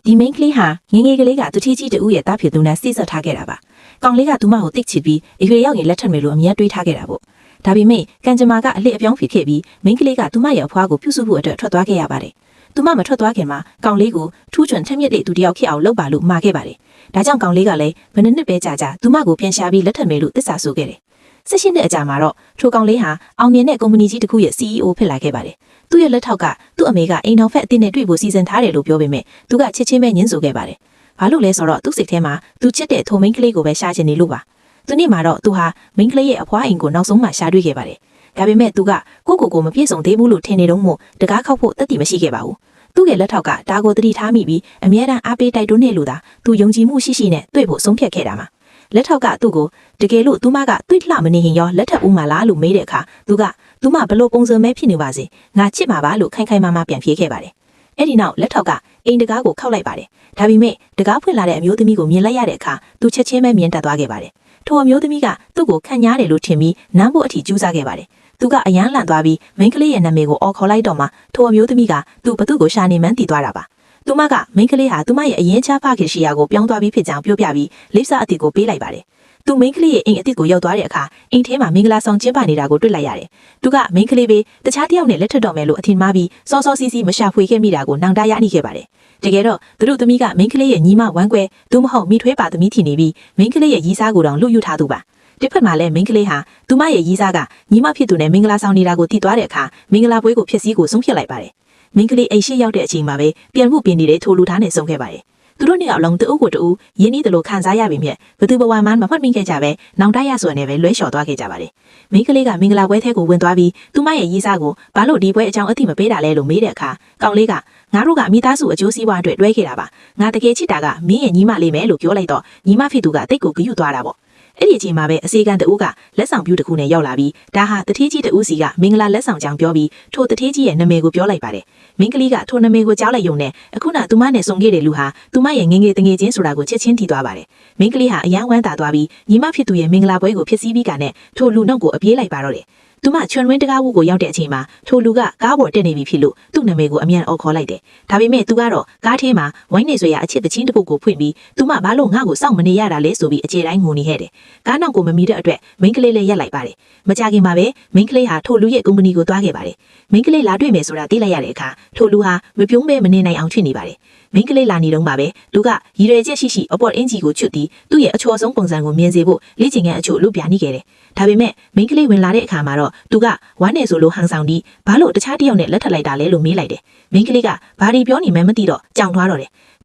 ဒီမိန်းကလေးဟာငငယ်ကလေးကသူထီးကြီးတူရဲ့တားဖြစ်သူနဲ့စိစက်ထားခဲ့တာပါကောင်လေးကသူမကိုတိတ်ချစ်ပြီးအရွယ်ရောက်ရင်လက်ထပ်မယ်လို့အမြဲတွေးထားခဲ့တာပေါ့ဒါပေမဲ့ကန်ဂျမာကအလှည့်အပြောင်းဖြစ်ခဲ့ပြီးမိန်းကလေးကသူမရဲ့အဖွားကိုပြုစုဖို့အတွက်ထွက်သွားခဲ့ရပါတယ်သူမမထွက်သွားခင်မှာကောင်လေးကိုထူးချွန်ထက်မြက်တဲ့သူတယောက်ဖြစ်အောင်လုပ်ပါလို့မှာခဲ့ပါတယ်ဒါကြောင့်ကောင်လေးကလည်းဘယ်နှစ်ပဲကြာကြာသူမကိုပြန်ရှာပြီးလက်ထပ်မယ်လို့သစ္စာဆိုခဲ့တယ်18နှစ်အကြာမှာတော့ထိုကောင်လေးဟာအောင်မြင်တဲ့ကုမ္ပဏီကြီးတစ်ခုရဲ့ CEO ဖြစ်လာခဲ့ပါတယ်။သူ့ရဲ့လက်ထောက်ကသူ့အမေကအိမ်ထောင်ဖက်အသစ်နဲ့တွေ့ဖို့စီစဉ်ထားတယ်လို့ပြောပေမဲ့သူကချစ်ချင်းပဲညှင်းဆိုခဲ့ပါတယ်။ဘာလို့လဲဆိုတော့သူ့စိတ်ထဲမှာသူချစ်တဲ့ထိုမိန်းကလေးကိုပဲရှာချင်နေလို့ပါ။သူနေ့မှာတော့သူဟာမိန်းကလေးရဲ့အဖွားအိမ်ကိုနောက်ဆုံးမှရှာတွေ့ခဲ့ပါတယ်။ဒါပေမဲ့သူကကိုမပြည့်စုံသေးဘူးလို့ထင်နေတော့မှတကားခောက်ဖို့တတ်တည်မရှိခဲ့ပါဘူး။သူ့ရဲ့လက်ထောက်ကဒါကိုတတိထားမိပြီးအမြဲတမ်းအားပေးတိုက်တွန်းနေလို့သာသူယုံကြည်မှုရှိနဲ့တွေ့ဖို့ဆုံးဖြတ်ခဲ့တာမှာလက်ထောက်ကသူ့ကိုတကယ်လို့သူမကတွေ့လှမနေရင်ရောလက်ထပ်ဦးမလားလို့မေးတဲ့အခါသူမဘလို့ပုံစံမဲဖြစ်နေပါစေငါချစ်မှာပါလို့ခိုင်မာပြန်ဖြေခဲ့ပါတယ်အဲ့ဒီနောက်လက်ထောက်ကအိမ်တကားကိုခောက်လိုက်ပါတယ်ဒါပေမဲ့တကားဖွင့်လာတဲ့အမျိုးသမီးကိုမြင်လိုက်ရတဲ့အခါသူချက်ချင်းပဲမြင်တတ်သွားခဲ့ပါတယ်ထိုအမျိုးသမီးကသူ့ကိုခံညားတယ်လို့ထင်ပြီးနမ်းဖို့အထိကြိုးစားခဲ့ပါတယ်သူကအယမ်းလန့်သွားပြီးမိန်းကလေးရဲ့နာမည်ကိုအော်ခေါ်လိုက်တော့မှထိုအမျိုးသမီးကသူ့ဘသူ့ကိုရှာနေမှန်းသိသွားတာပါသူမကမိန်းကလေးဟာသူမရဲ့အရင်ချဖခင်ရှိရာကိုပြောင်းသွားပြီးဖြစ်ကြောင်းပြောပြပြီးလိပ်စာအသစ်ကိုပေးလိုက်ပါတယ်။သူမိန်းကလေးရဲ့အိမ်အသစ်ကိုရောက်သွားတဲ့အခါအိမ်ထဲမှာမင်္ဂလာဆောင်ကျင်းပနေတာကိုတွေ့လိုက်ရတယ်။သူကမိန်းကလေးပဲတခြားတစ်ယောက်နဲ့လက်ထပ်တော်မယ်လို့အထင်မှားပြီးစောစီးမရှာဖွေခဲ့မိတာကိုနောင်တရနေခဲ့ပါတယ်။တကယ်တော့သူတို့သမီးကမိန်းကလေးရဲ့ညီမဝမ်းကွဲသူမဟုတ်မိထွေးပါသမီးထင်နေပြီးမိန်းကလေးရဲ့ရီးစားကိုတောင်လွတ်ယူထားသူပါ။တစ်ဖက်မှာလည်းမိန်းကလေးဟာသူမရဲ့ရီးစားကညီမဖြစ်သူနဲ့မင်္ဂလာဆောင်နေတာကိုသိသွားတဲ့အခါမင်္ဂလာပွဲကိုဖျက်ဆီးကိုဆုံးဖြတ်လိုက်ပါတယ်။မိန်းကလေးအိမ်ရှိရောက်တဲ့အချိန်မှာပဲပြန်မှုပြင်နေတဲ့ထိုလူသားနဲ့ဆုံခဲ့ပါတယ်။သူတို့နှစ်ယောက်လုံးတအုပ်ကိုတအုပ်ရင်းနှီးတယ်လို့ခံစားရပြီမြတ်ဘသူဘဝမှမမှတ်မိခဲ့ကြပဲနောင်တရဆိုနေပဲလွဲလျှော်သွားခဲ့ကြပါတယ်။မိန်းကလေးကမင်္ဂလာပွဲထဲကိုဝင်သွားပြီးသူမရဲ့ရေးစားကိုဘာလို့ဒီပွဲအကြောင်းအသိမပေးတာလဲလို့မေးတဲ့အခါကောင်လေးကငါတို့ကမိသားစုအကျိုးစီးပွားအတွက်တွဲခဲ့တာပါ။ငါတကယ်ချစ်တာကမင်းရဲ့ညီမလေးမယ်လို့ပြောလိုက်တော့ညီမဖြစ်သူကတိတ်ကိုဂရုသွားတာပေါ့။အဲ့ဒီအချိန်မှာပဲအစီကံတအုပ်ကလက်ဆောင်ပြူတစ်ခုနဲ့ရောက်လာပြီးဒါဟာတထေးကြီးတအုပ်စီကမင်္ဂလာလက်ဆောင်ကြောင်ပြောပြီးထိုတထေးကြီးရဲ့နာမည်ကိုပြောလိုက်ပါတယ်။မိန်းကလေးကထိုနာမည်ကိုကြားလိုက်ရုံနဲ့အခုနသူမနဲ့ဆုံခဲ့တဲ့လူဟာသူမရဲ့ငငယ်တငယ်ချင်းဆိုတာကိုချက်ချင်းထိသွားပါတယ်။မိန်းကလေးဟာအယမ်းဝမ်းသာသွားပြီးညီမဖြစ်သူရဲ့မင်္ဂလာပွဲကိုဖျက်ဆီးပြီးကနဲ့ထိုလူနောက်ကိုအပြေးလိုက်ပါတော့တယ်။သူမချွန်ဝင်းတကားဝူကိုရောက်တဲ့အချိန်မှာထိုလူကကားပေါ်တက်နေပြီဖြစ်လို့သူ့နာမည်ကိုအမြန်အော်ခေါ်လိုက်တယ်။ဒါပေမဲ့သူကတော့ကားထဲမှာဝိုင်းနေဆွေရအချစ်တချင်းတစ်ပုတ်ကိုဖွင့်ပြီးသူမဘာလို့ငါ့ကိုစောင့်မနေရတာလဲဆိုပြီးအခြေတိုင်းငိုနေခဲ့တယ်။ကားနောက်ကိုမမီတဲ့အတွက်မိန်းကလေးလည်းရက်လိုက်ပါတယ်။မကြခင်မှာပဲမိန်းကလေးဟာထိုလူရဲ့ကုမ္ပဏီကိုသွားခဲ့ပါတယ်။မိန်းကလေးလာတွေ့မယ်ဆိုတာသိလိုက်ရတဲ့အခါထိုလူဟာမပြုံးမဲမနေနိုင်အောင်ဖြစ်နေပါတယ်။မိန်းကလေးလာနေတော့မှပဲလူကရည်ရွယ်ချက်ရှိအပေါ်အင်ဂျီကိုချွတ်ပြီးသူ့ရဲ့အချော်ဆုံးပုံစံကိုမြင်စေဖို့လေ့ကျင့်ခန်းအချို့လုပ်ပြနေခဲ့တယ်။ဒါပေမဲ့မိန်းကလေးဝင်လာတဲ့အခါမှာတော့သူကဝမ်းနေဆိုလို့ဟန်ဆောင်ပြီးဘာလို့တခြားတစ်ယောက်နဲ့လက်ထပ်လိုက်တာလဲလို့မေးလိုက်တယ်။မိန်းကလေးကဘာဒီပြောနေမှန်းမသိတော့ကြောင်သွားတော့တယ်။